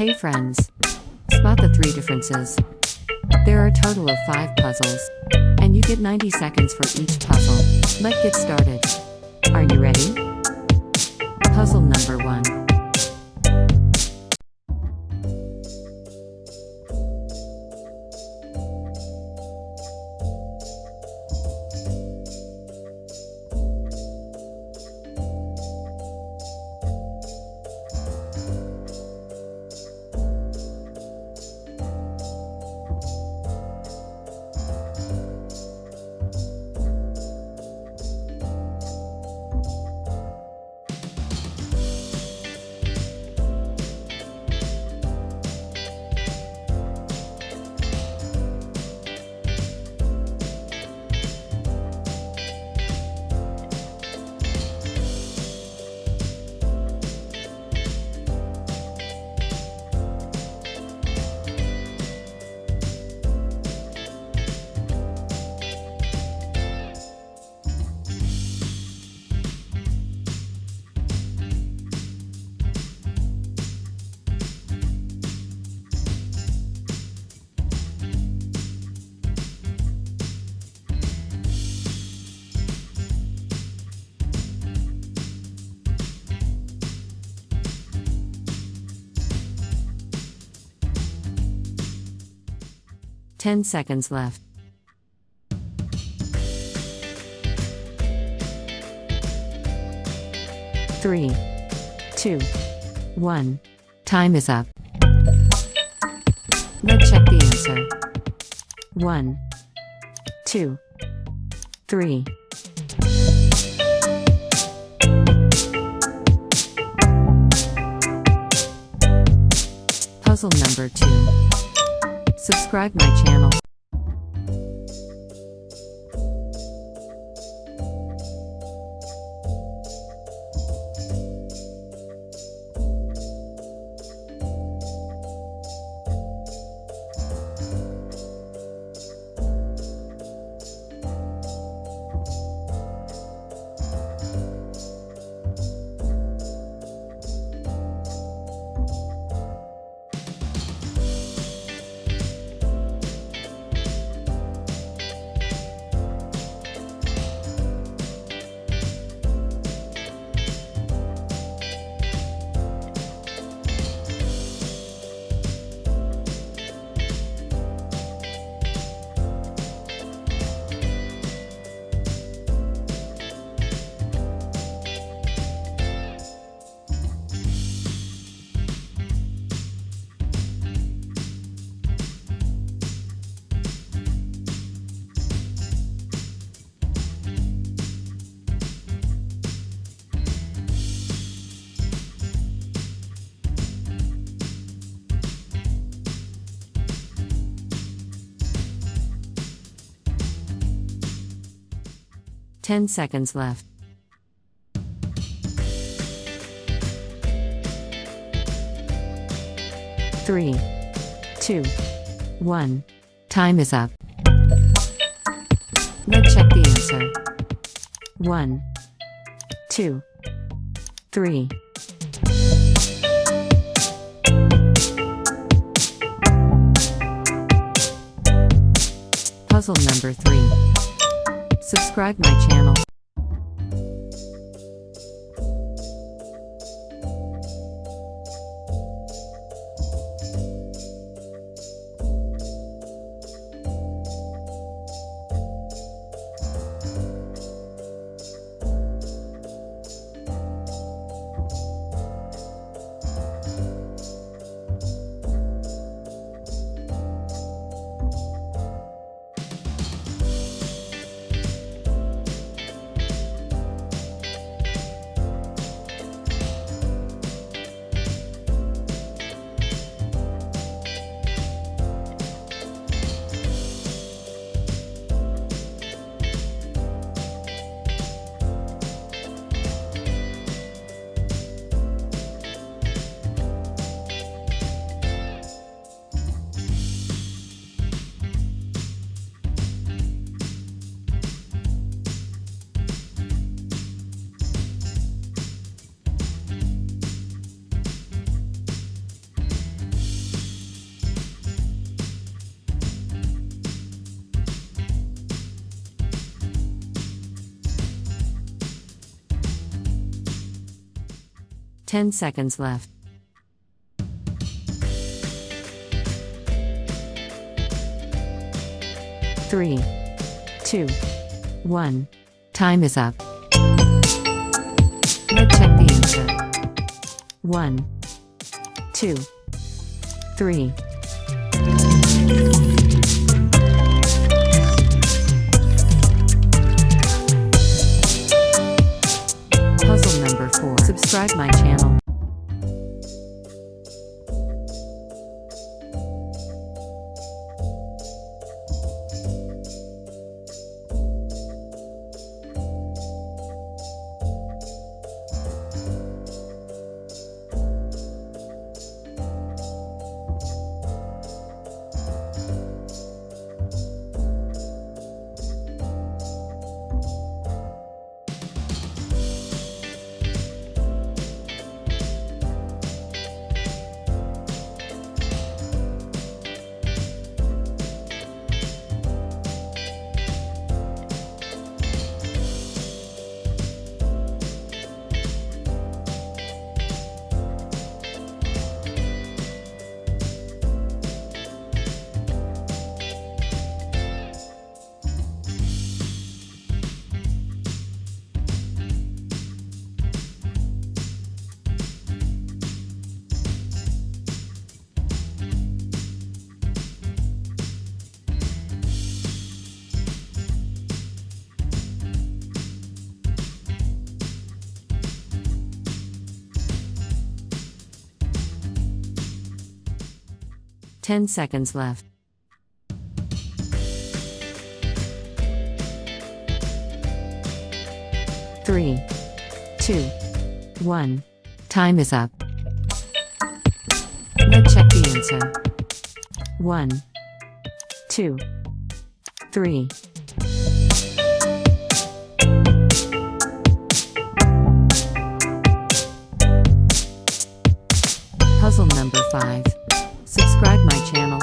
Hey friends! Spot the 3 differences. There are a total of 5 puzzles, and you get 90 seconds for each puzzle. Let's get started. Are you ready? Puzzle number 1. Ten seconds left. 3, 2, 1. Time is up. Let's check the answer. 1, 2, 3. Puzzle number 2. Subscribe my channel. Ten seconds left. 3, 2, 1. Time is up. Let's check the answer. 1, 2, 3. Puzzle number 3. Subscribe my channel. 10 seconds left. 3, 2, 1. Time is up. Let's check the answer. 1, 2, 3. Puzzle number 4. Subscribe my channel. Ten seconds left. 3, 2, 1. Time is up. Let's check the answer. 1, 2, 3. Puzzle number 5. Subscribe my channel.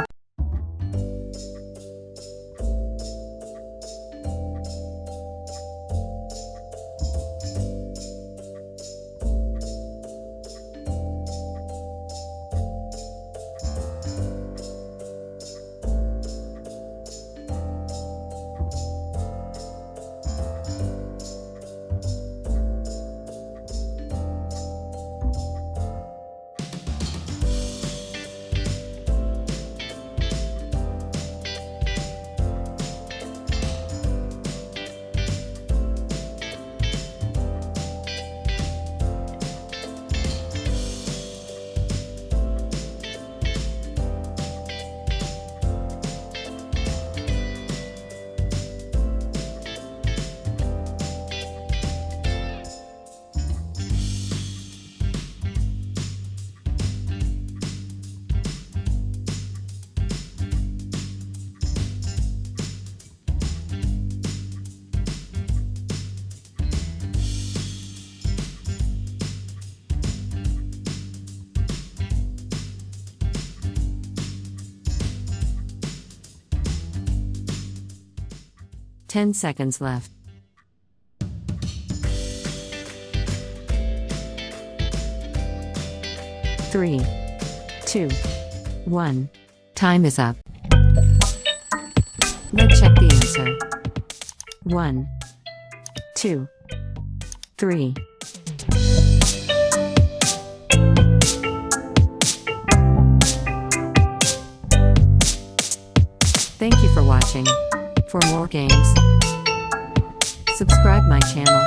Ten seconds left. 3, 2, 1. Time is up. Let's check the answer. 1, 2, 3. Thank you for watching. For more games, subscribe my channel.